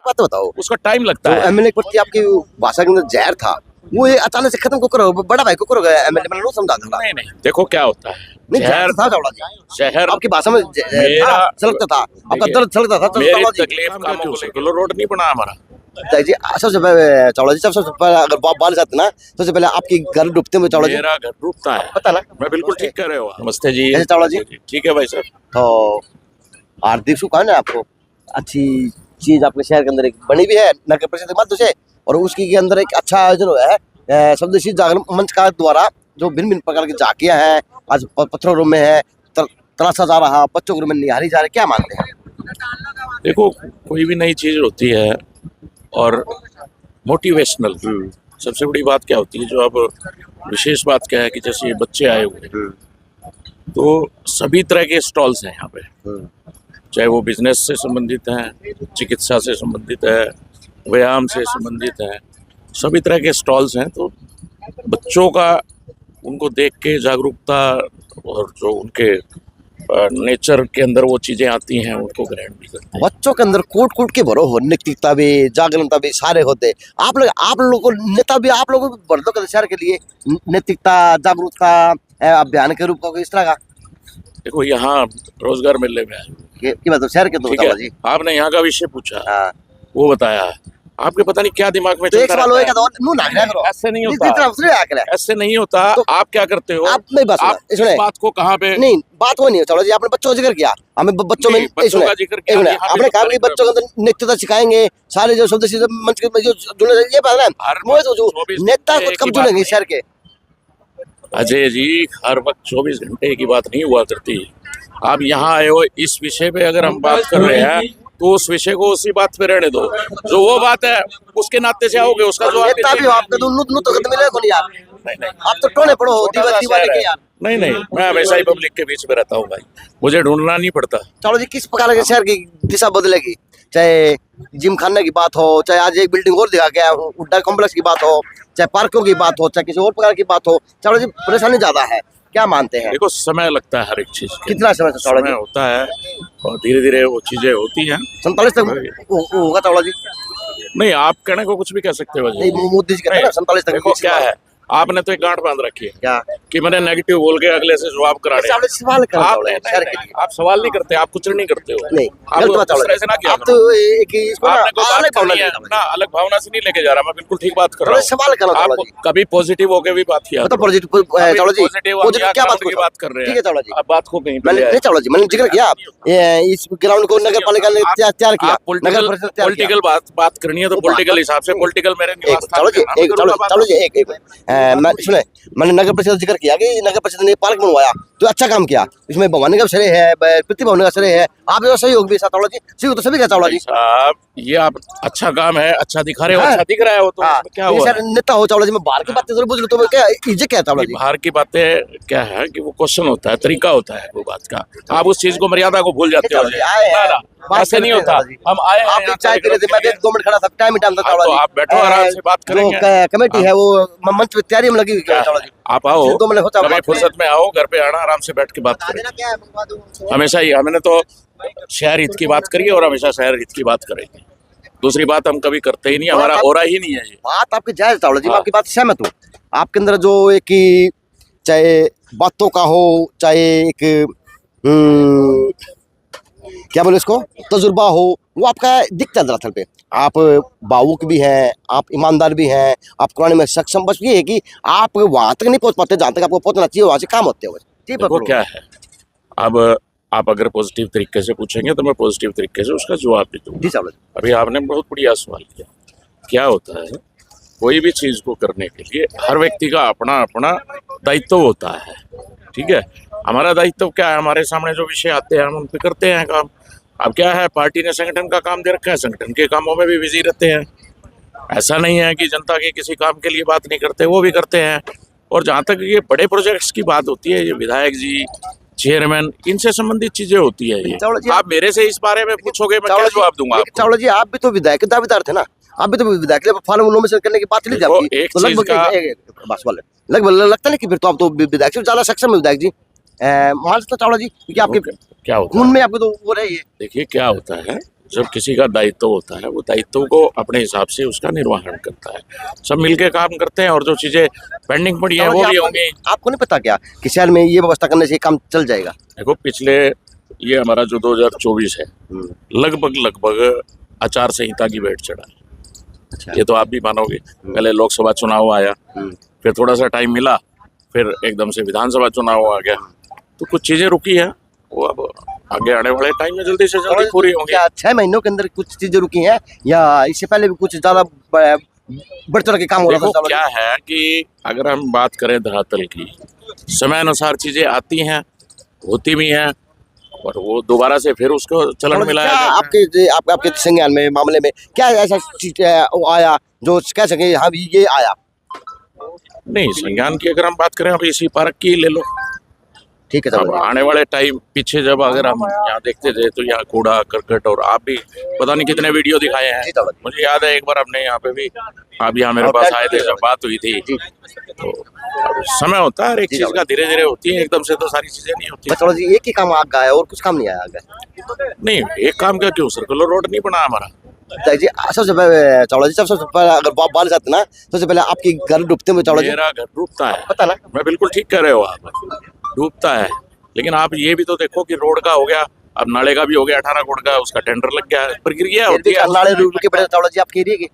बात बताओ, उसका टाइम लगता है। एमएलए के प्रति आपकी भाषा के अंदर जहर था, वो ये अचानक से खत्म को करो, बड़ा भाई को करो एमएलए, मैंने समझा था। नहीं नहीं, देखो क्या होता है, नहीं जहर था चावला जी, शहर आपकी भाषा में मेरा छलकता था, आपका दर्द छलकता था मेरी चावला जी। तकलीफ कामों को लेकर रोड नहीं बना हमारा। जी सबसे पहले चावला जी, सबसे पहले अगर बारिश आती ना, सबसे पहले आपकी घर डूबते हुए चावला जी, मेरा घर डूबता है, पता ना। मैं बिल्कुल ठीक कर रहे हो। नमस्ते जी। कैसे चावला जी? ठीक है भाई साहब। तो हार्दिक शुभकामनाएं आपको, अच्छी चीज अपने शहर के अंदर एक बनी भी है नगर परिषद के माध्यम से, और उसकी के अंदर एक अच्छा आयोजन हुआ है स्वदेशी जागरण मंच का द्वारा, जो भिन्न भिन्न प्रकार की झांकियां हैं, आज पत्थरों रूम में है, तराशा जा रहा, बच्चों के रूम में निहारी जा रही, क्या मानते हैं? देखो, कोई भी नई चीज होती है और मोटिवेशनल, सबसे बड़ी बात क्या होती है, जो अब विशेष बात क्या है कि जैसे ये बच्चे आए हुए हैं, तो सभी तरह के स्टॉल्स हैं यहाँ पे, चाहे वो बिजनेस से संबंधित हैं, चिकित्सा से संबंधित है, व्यायाम से संबंधित है, सभी तरह के स्टॉल्स हैं। तो बच्चों का उनको देख के जागरूकता और जो उनके नेचर के अंदर वो चीजें आती हैं, उनको ग्रहण भी करते हैं। बच्चों के अंदर कूट कूट के भरो हो, नैतिकता भी, जागरूकता भी सारे होते। आप लोगों को नेता भी आप लोगों को भर दो शहर के लिए, नैतिकता जागरूकता अभियान के रूप का इस तरह का। देखो, यहाँ रोजगार मिलने में है की बात शहर के तो ठीक बताओ है। जी। आपने यहाँ का विषय पूछा, हाँ। वो बताया, आपके पता नहीं क्या दिमाग में तो एक चलता सवाल रहता होएगा है। तो नू नागरा करो, ऐसे नहीं होता, ऐसे नहीं होता। तो आप क्या करते हो, आप नहीं बस आप इस सुने, बात को कहाँ पे नहीं बात वो नहीं है चलो जी, आपने बच्चों का जिक्र किया, हमें बच्चों में बच्चों का जिक्र किया, यहाँ आपने पे कहा कि बच्चों के अंदर नैतिकता सिखाएंगे, सारे जो स्वदेशी मंच के जो जुड़े, ये बात है वो जो नेता कब जुड़ेंगे शहर के? अजय जी, हर वक्त 24 घंटे की बात नहीं हुआ करती। आप यहाँ आए हो, इस विषय पे अगर हम बात कर रहे हैं तो उस विषय को उसी बात पे रहने दो, जो वो बात है उसके नाते से आओगे, उसका जो नेता भी हो आपका तो नूत तो खत्म मिलेगा नहीं यार। नहीं, आप तो टोने पड़ो दीवाने के यार। नहीं, मैं हमेशा ही पब्लिक के बीच में रहता हूँ भाई, मुझे ढूंढना नहीं पड़ता। चलो जी, किस प्रकार के शहर की दिशा बदलेगी, चाहे जिम खाना की बात हो, चाहे आज एक बिल्डिंग और दिखा गया उड्डा कॉम्प्लेक्स की बात हो, चाहे पार्कों की बात हो, चाहे किसी और प्रकार की बात हो, चलो जी परेशानी ज्यादा है, क्या मानते हैं? देखो, समय लगता है हर एक चीज, कितना समय होता है और धीरे धीरे वो चीजें होती हैं। 47 तक होगा चावला जी? नहीं, आप कहने को कुछ भी कह सकते हो जी। मोदी जी कहते हैं 47 तक। देखो क्या है, आपने तो एक गांठ बांध रखी है क्या कि मैंने नेगेटिव बोल के अगले से जवाब कराने। सवाल आप सवाल नहीं करते, आप कुछ नहीं करते हो। नहीं, आप तो अलग भावना से नहीं लेके जा रहा, मैं बिल्कुल ठीक बात कर रहा हूँ। सवाल करो, आप कभी पॉजिटिव होके भी बात किया, पॉजिटिव क्या बात कर रहे हैं, आप बात को कहीं मैंने जिक्र किया, इस ग्राउंड को नगर पालिका ने तैयार किया, नगर परिषद पॉलिटिकल बात करनी है तो पॉलिटिकल हिसाब से, पॉलिटिकल मेरे निवास चलो जी एक सुने, मैंने नगर परिषद जिक्र किया कि नगर परिषद ने पार्क बनवाया तो अच्छा काम किया, इसमें भवानी का श्रेय है, प्रतिभा होने का श्रेय है, आप सहयोग भी चावला जी, सहयोग तो सभी का चावला जी साहब। ये आप अच्छा काम है, अच्छा दिखा रहे हो, अच्छा दिख रहा है वो तो क्या हुआ? नेता हो चावला जी, मैं बाहर की बातें जरूर पूछ तो क्या इज्जत क्या चावला जी? बाहर की बातें क्या है कि वो क्वेश्चन होता है, तरीका होता है वो बात का, आप उस चीज को मर्यादा को भूल जाते हो। ऐसे नहीं होता, हम आए आप चाय पी रहे थे, मैं 2 मिनट खड़ा था, टाइम ही टाइम था चावला जी। आप बैठो, आराम से बात करेंगे। कमेटी है वो मंच पे तैयारी में लगी हुई है चावला जी, आप आओ, 2 मिनट होता कभी फुर्सत में आओ, घर पे आना, आराम से बैठ के बात करें। हमेशा ही हमने तो शहर हित की बात करी और हमेशा शहर हित की बात करेंगे, दूसरी बात हम कभी करते ही नहीं, हमारा हो रहा ही नहीं है ये बात। आपकी जायज चावला जी, मैं आपकी बात सहमत हूँ। आपके अंदर जो एक चाहे बातों का हो, चाहे एक क्या बोले इसको तजुर्बा हो, वो आपका दिखता है दरअसल पे। आप भावुक भी हैं, आप ईमानदार भी हैं, आप कुरान में सक्षम, बस ये है कि आप वहां तक नहीं पहुंच पाते जहां तक आपको पहुंचना चाहिए, वहां से काम होते हैं। देखो क्या है, अब आप अगर पॉजिटिव तरीके से पूछेंगे तो मैं पॉजिटिव तरीके से उसका जवाब भी दूंगा। अभी आपने बहुत बढ़िया सवाल किया। क्या होता है, कोई भी चीज को करने के लिए हर व्यक्ति का अपना अपना दायित्व होता है, ठीक है। हमारा दायित्व क्या है, हमारे सामने जो विषय आते हैं हम उन पे करते हैं काम। अब क्या है, पार्टी ने संगठन का काम दे रखा है, संगठन के कामों में भी बिजी रहते हैं। ऐसा नहीं है कि जनता के किसी काम के लिए बात नहीं करते, वो भी करते हैं। और जहाँ तक ये बड़े प्रोजेक्ट्स की बात होती है, ये विधायक जी, चेयरमैन, इनसे संबंधित चीजें होती है। ये आप मेरे से इस बारे में पूछोगे, मैं क्या जवाब दूंगा आपको? चावला जी, आप भी तो विधायक के दावेदार थे ना, आप भी तो विधायक फॉर्म नॉमिनेशन करने की बात चली थी आपकी, तो लगभग लगता नहीं कि फिर तो आप तो विधायक से ज्यादा सक्षम है विधायक जी मान सकते चावला जी, क्योंकि आपके क्या होता खून में आपको तो वो रही है। देखिए क्या होता है, जब किसी का दायित्व होता है वो दायित्व को अपने हिसाब से उसका निर्वहन करता है, सब मिलके काम करते हैं और जो चीजें पेंडिंग पड़ी है वो भी होंगी। आपको नहीं पता क्या कि शहर में ये व्यवस्था करने से ये काम चल जाएगा? देखो पिछले ये हमारा जो 2024 है लगभग आचार संहिता की भेंट चढ़ा है। अच्छा। ये तो आप भी मानोगे, पहले लोकसभा चुनाव आया, फिर थोड़ा सा टाइम मिला, फिर एकदम से विधानसभा चुनाव आ गया, तो कुछ चीजें रुकी है, वो अब आगे आने वाले टाइम में जल्दी से जल्दी पूरी होंगी। क्या 6 महीनों के अंदर कुछ चीजें रुकी हैं या इससे पहले भी कुछ ज्यादा बढ़ चढ़ के काम हो रहा था? क्या है कि अगर हम बात करें धरातल की, समय अनुसार चीजें आती हैं, होती भी हैं और वो दोबारा से फिर उसको चलन मिलाया क्या जाता है। आपके संज्ञान में मामले में क्या ऐसा चीज आया जो कह सके हाँ ये आया? नहीं, संज्ञान की अगर हम बात करें, अब इसी पार्क की ले लो, ठीक है। अब आने वाले टाइम पीछे जब अगर हम यहाँ देखते थे तो यहाँ कूड़ा करकट, और आप भी पता नहीं कितने वीडियो दिखाए हैं, मुझे याद है एक बार आपने यहाँ पे भी, आप यहाँ मेरे पास आए थे जब बात हुई थी, तो अब समय होता है हर एक चीज का, धीरे धीरे होती है, एकदम से तो सारी चीजें नहीं होती। चलो जी, एक ही काम आगे आया और कुछ काम नहीं आया आगे? नहीं, एक काम का क्यों, सर्कुलर रोड नहीं बना हमारा जी। सबसे पहले चावला जी, सबसे पहले अगर बाल जाते ना, सबसे पहले आपकी घर डूबते हुए चावला जी? मेरा घर डूबता है, पता ना? मैं बिल्कुल ठीक कह रहे हो आप, डूबता है, लेकिन आप ये भी तो देखो कि रोड का हो गया, अब नाले का भी हो गया, 18 करोड़ का उसका टेंडर लग गया, प्रक्रिया होती है। नाले रूट के बड़े चावला जी आपके एरिया के?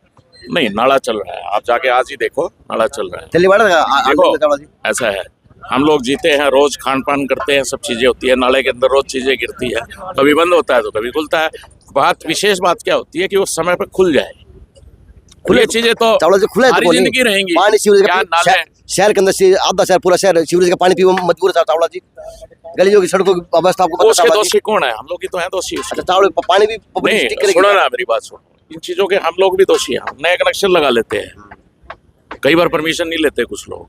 नहीं, नाला चल रहा है, आप जाके आज ही देखो, नाला चल रहा है। चलिए देखो चावला जी, ऐसा है, हम लोग जीते हैं, रोज खान पान करते हैं, सब चीजें होती है, नाले के अंदर रोज चीजें गिरती है, कभी बंद होता है तो कभी खुलता है। बात विशेष बात क्या होती है कि वो समय पर खुल जाए, खुले चीजें तो चावला जी खुले सारी जिंदगी रहेंगी। पानी सीवरेज क्या का नाले, शहर के अंदर से आधा शहर पूरा शहर सीवरेज का पानी पीने मजबूर है चावला जी। गलियों की सड़कों की अवस्था आपको पता उसके चावला जी? दोषी कौन है? हम लोग ही तो हैं दोषी उसके। अच्छा, चावल पानी भी नहीं, सुनो ना मेरी बात सुनो, इन चीजों के हम लोग भी दोषी हैं, हम नए कनेक्शन लगा लेते हैं, कई बार परमिशन नहीं लेते कुछ लोग,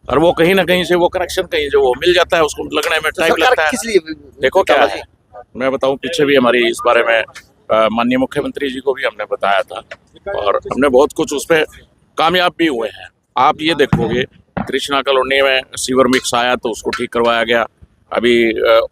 और वो कहीं ना कहीं से वो कनेक्शन कहीं जो वो मिल जाता है, उसको लगने में टाइम लगता है। किस लिए? देखो क्या है, मैं बताऊं, पीछे भी हमारी इस बारे में माननीय मुख्यमंत्री जी को भी हमने बताया था, और हमने बहुत कुछ उस पर कामयाब भी हुए हैं। आप ये देखोगे, कृष्णा कॉलोनी में सीवर मिक्स आया तो उसको ठीक करवाया गया, अभी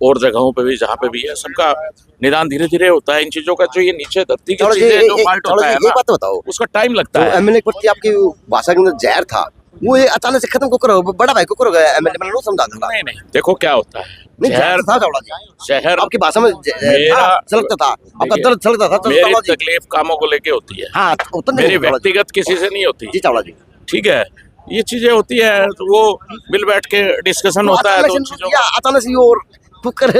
और जगहों पे भी जहाँ पे भी है, सबका निदान धीरे धीरे होता है। इन चीजों का जो ये नीचे धरती की चीजें जो फाल्ट होता है ना, बात बताओ, उसका टाइम लगता है। एमएलए के प्रति आपकी भाषा के अंदर जहर था, वो ये अचानक से खत्म को करो, बड़ा भाई को करोगे एमएलए, मैंने समझा था। नहीं, देखो क्या होता है, जहर था चावला जी, शहर आपकी भाषा में छलकता था, आपका दर्द छलकता था। मेरी तकलीफ कामों को लेके होती है, हाँ, मेरी व्यक्तिगत किसी से नहीं होती। जी चावला जी, ठीक है, ये चीजें होती है तो वो मिल बैठ के डिस्कशन होता है, तो चीजों का अचानक से और कुकर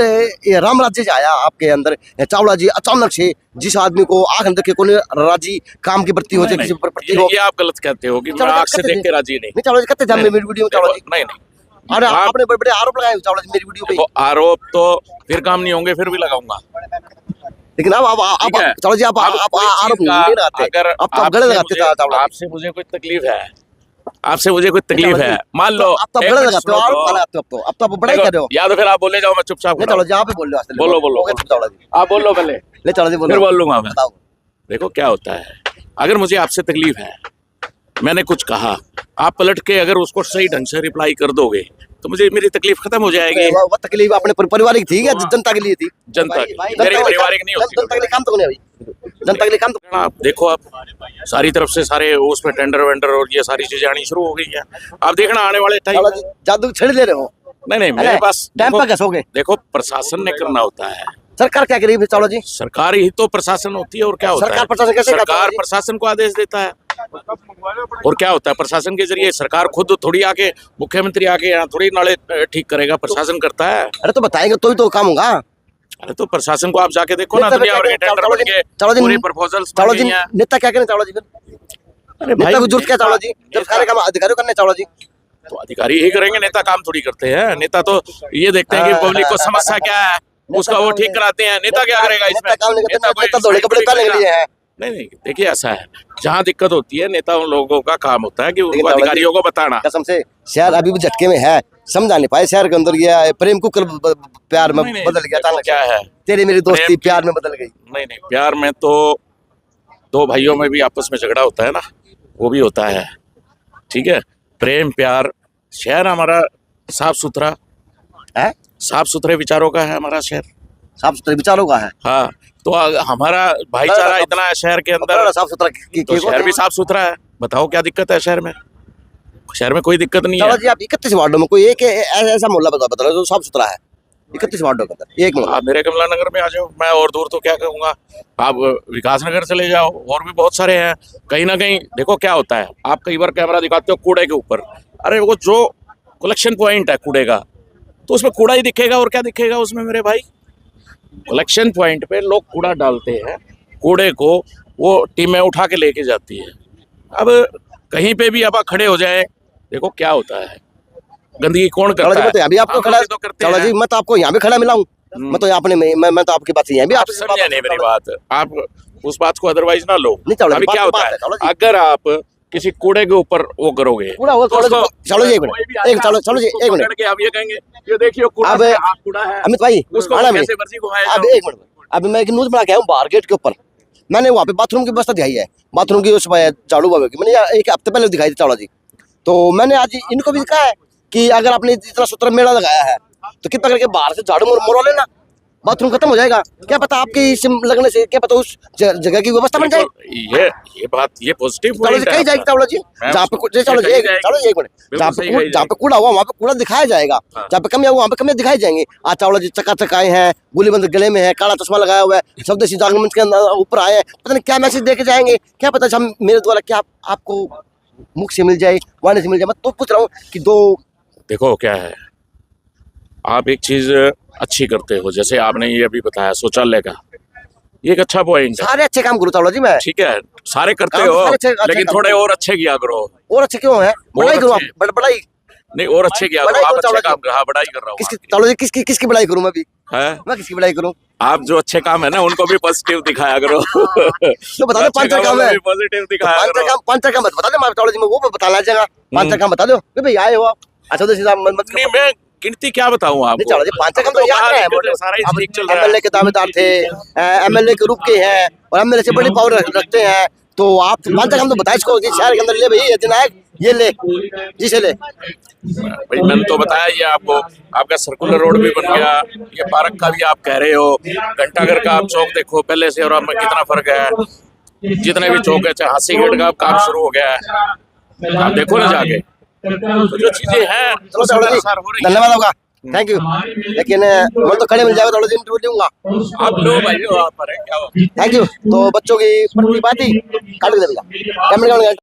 राम राज्य से आया आपके अंदर चावला जी, अचानक से जिस आदमी को आंख देख के कोई राजी काम के प्रति हो, किसी प्रति हो, ये आप गलत कहते हो कि मैं आंख से देख के राजी नहीं। चावला जी कहते थे मेरी वीडियो में चावला जी। नहीं, अरे आपने बड़े बड़े आरोप लगाए चावला जी मेरी वीडियो पे। आरोप तो फिर काम नहीं होंगे, फिर भी लगाऊंगा, लेकिन अब चावला जी आप आरोप नहीं लगाते, अगर अब तो गलत लगाते थे चावला। आपसे मुझे कोई तकलीफ है, आपसे मुझे कोई तकलीफ है, मान लो अब तो गलत लगाते हो, आरोप लगाते हो, अब तो आप बड़ा ही कर रहे हो। या तो फिर आप बोले जाओ, मैं चुपचाप नहीं चावला जी, आप ही बोल रहे हो। बोलो चावला जी, आप बोल लो पहले, ले चावला जी फिर बोल लूंगा मैं। बताओ। देखो क्या होता है, अगर मुझे आपसे तकलीफ है, मैंने कुछ कहा, आप पलट के अगर उसको सही ढंग से रिप्लाई कर दोगे तो मुझे मेरी तकलीफ खत्म हो जाएगी। वो तकलीफ अपने पारिवारिक थी या जनता के लिए थी? जनता की, मेरी पारिवारिक नहीं होती। जनता के लिए काम तो नहीं अभी, जनता के लिए काम तो। आप देखो, आप सारी तरफ से सारे उसमें टेंडर वेंडर और ये सारी चीजें आनी शुरू हो गई है, आप देखना आने वाले टाइम। जादू छेड़ ले रहे हो? नहीं, मेरे पास टाइम पर कैसे हो गए? देखो, प्रशासन ने करना होता है, सरकार क्या करेगी चावला जी? सरकार ही तो प्रशासन होती है, और क्या होता है, सरकार प्रशासन कैसे? सरकार प्रशासन को आदेश देता है, और क्या होता है, प्रशासन के जरिए सरकार खुद थोड़ी आके, मुख्यमंत्री आके यहाँ थोड़ी नाले ठीक करेगा, प्रशासन करता है। अरे तो बताएंगे तो ही तो काम होगा। अरे तो प्रशासन को आप जाके देखो ना, दुनिया भर के टेंडर बन के पूरी प्रपोजल्स चावला जी, नेता क्या करें चावला जी? फिर नेता को जरूरत क्या चावला जी, जब सारे काम अधिकारियों करने चावला जी? तो अधिकारी ही करेंगे, नेता काम थोड़ी करते हैं। नेता तो ये देखते हैं कि पब्लिक को समस्या क्या है, उसका वो ठीक कराते हैं। नेता क्या करेगा इसमें? नेता धोले कपड़े पहनने के लिए है। नहीं, देखिए ऐसा है, जहाँ दिक्कत होती है नेता उन लोगों का काम होता है कि उनको अधिकारियों को बताना। कसम से शहर अभी भी झटके में है, समझा नहीं पाए शहर के अंदर गया प्रेम कुकर प्यार में बदल गया। अचानक क्या है, तेरी मेरी दोस्ती प्यार में बदल गई। नहीं, प्यार में तो दो भाइयों में भी आपस में झगड़ा होता है ना, वो भी होता है। ठीक है, प्रेम प्यार, शहर हमारा साफ सुथरा है, साफ सुथरे विचारों का है हमारा शहर, साफ सुथरे विचारों का है। हाँ, तो हमारा भाईचारा इतना है शहर के अंदर, साफ सुथरा तो शहर भी साफ सुथरा है। बताओ क्या दिक्कत है शहर में? शहर में कोई दिक्कत नहीं है। जी आप 31 वार्डों में कोई एक ऐसा मोहल्ला बता जो साफ सुथरा है? 31 वार्डों के अंदर एक मोहल्ला। आप मेरे कमला नगर में आ जाओ, मैं और दूर तो क्या कहूँगा। आप विकास नगर चले जाओ, और भी बहुत सारे हैं। कहीं ना कहीं देखो क्या होता है, आप कई बार कैमरा दिखाते हो कूड़े के ऊपर, अरे वो जो कलेक्शन पॉइंट है कूड़े का, तो उसमें कूड़ा ही दिखेगा और क्या दिखेगा उसमें मेरे भाई। कलेक्शन पॉइंट पे लोग कूड़ा डालते हैं, कूड़े को वो टीमें उठा के लेके जाती है। अब कहीं पे भी आप खड़े हो जाए, देखो क्या होता है, गंदगी कौन करता है? अभी आपको खड़ा तो करते चलो हैं। जी, मैं तो आपको यहाँ भी खड़ा मिला हूँ। मैं तो आपने मैं तो आपकी बात से यहाँ भी आप समझे नहीं मेरी बात, आप उस बात को अदरवाइज ना लो। अभी क्या होता है, अगर आप किसी कूड़े के ऊपर वो करोगे, चलो जी एक मिनट, चलो जी एक मिनट, आप ये कहेंगे ये देखिए कूड़ा अब है, आप कूड़ा है, अमित भाई उसको कैसे मर्जी घुमाया अब जाओ। एक मिनट, अभी मैं एक न्यूज बना के आया हूँ बाहर गेट के ऊपर। मैंने वहाँ पे बाथरूम की व्यवस्था दिखाई है, बाथरूम की उस झाड़ू बाबू की मैंने एक हफ्ते पहले दिखाई थी चावला जी। तो मैंने आज इनको भी कहा है कि अगर आपने इतना सुथरा मेला लगाया है तो कृपया करके बाहर से झाड़ू मरवा लेना, बाथरूम खत्म हो जाएगा। क्या पता आपके इस लगने से क्या पता उस जगह की व्यवस्था बन जाए। ये बात ये पॉजिटिव चलो जी कही जाएगी चावला जी, जहाँ पे चलो जी एक मिनट, जहाँ पे कूड़ा हुआ वहाँ पे कूड़ा दिखाया जाएगा, जहाँ पे कमियां हुआ वहाँ पे कमियां दिखाई जाएंगी। आज चावला जी चकाचक आए हैं, गोलीबंद गले में है, काला चश्मा लगाया हुआ है, स्वदेशी जागरण मंच के अंदर ऊपर आए हैं, पता नहीं क्या मैसेज दे के जाएंगे। क्या पता हम मेरे द्वारा क्या आपको मुख से मिल जाए, वाणी से मिल जाए। मैं तो पूछ रहा हूँ कि दो देखो क्या है, आप एक चीज अच्छी करते हो, जैसे आपने ये अभी बताया शौचालय का, ये एक अच्छा पॉइंट है। सारे अच्छे काम करो चावला जी, मैं ठीक है सारे करते काम हो, सारे अच्छे लेकिन काम थोड़े करो। और अच्छे किया करो। और अच्छे क्यों है? बड़ाई करो आप, बड़ाई नहीं और अच्छे किया करो, बड़ाई आप करो अच्छे चावला काम कर, हाँ बड़ाई कर रहा हूँ किसकी चावला जी, किसकी बड़ाई करूँ मैं भी? है। मैं किसकी बड़ाई करूँ? आप जो अच्छे काम है ना उनको भी पॉजिटिव दिखाया करो। तो बता दो पांच काम है, पॉजिटिव दिखाया करो। पांच काम बता दो चावला जी, मैं वो बताना चाहेगा। पांच काम बता दो भाई, आए हो आप अच्छा तो नहीं मैं गिनती क्या बताऊँ आपको, चावला जी पांच काम तो याद है। सारा ही ठीक चल रहा है। एमएलए के दावेदार थे, एमएलए के रूप के हैं और एमएलए से बड़ी पावर रखते हैं, तो आप पांच काम तो बताए इसको कि शहर के अंदर ले भाई अधिनायक ये ले जिसे ले। भाई मैंने तो बताया ये आपको, आपका सर्कुलर रोड भी बन गया, ये पार्क का भी आप कह रहे हो, घंटाघर का आप चौक देखो पहले से और अब में कितना फर्क है। जितने भी चौक है, चाहे हासी गेट का काम शुरू हो गया है, आप देखो ना जाके, तो जो चीजें हैं चलो चावला जी धन्यवाद आपका, थैंक यू। लेकिन मैं तो खड़े मिल जाएगा थोड़ा इंटरव्यू दूंगा। आप लो भाई, आप पर है क्या हो। Thank you. तो बच्चों की प्रतिभा थी काट के देगा।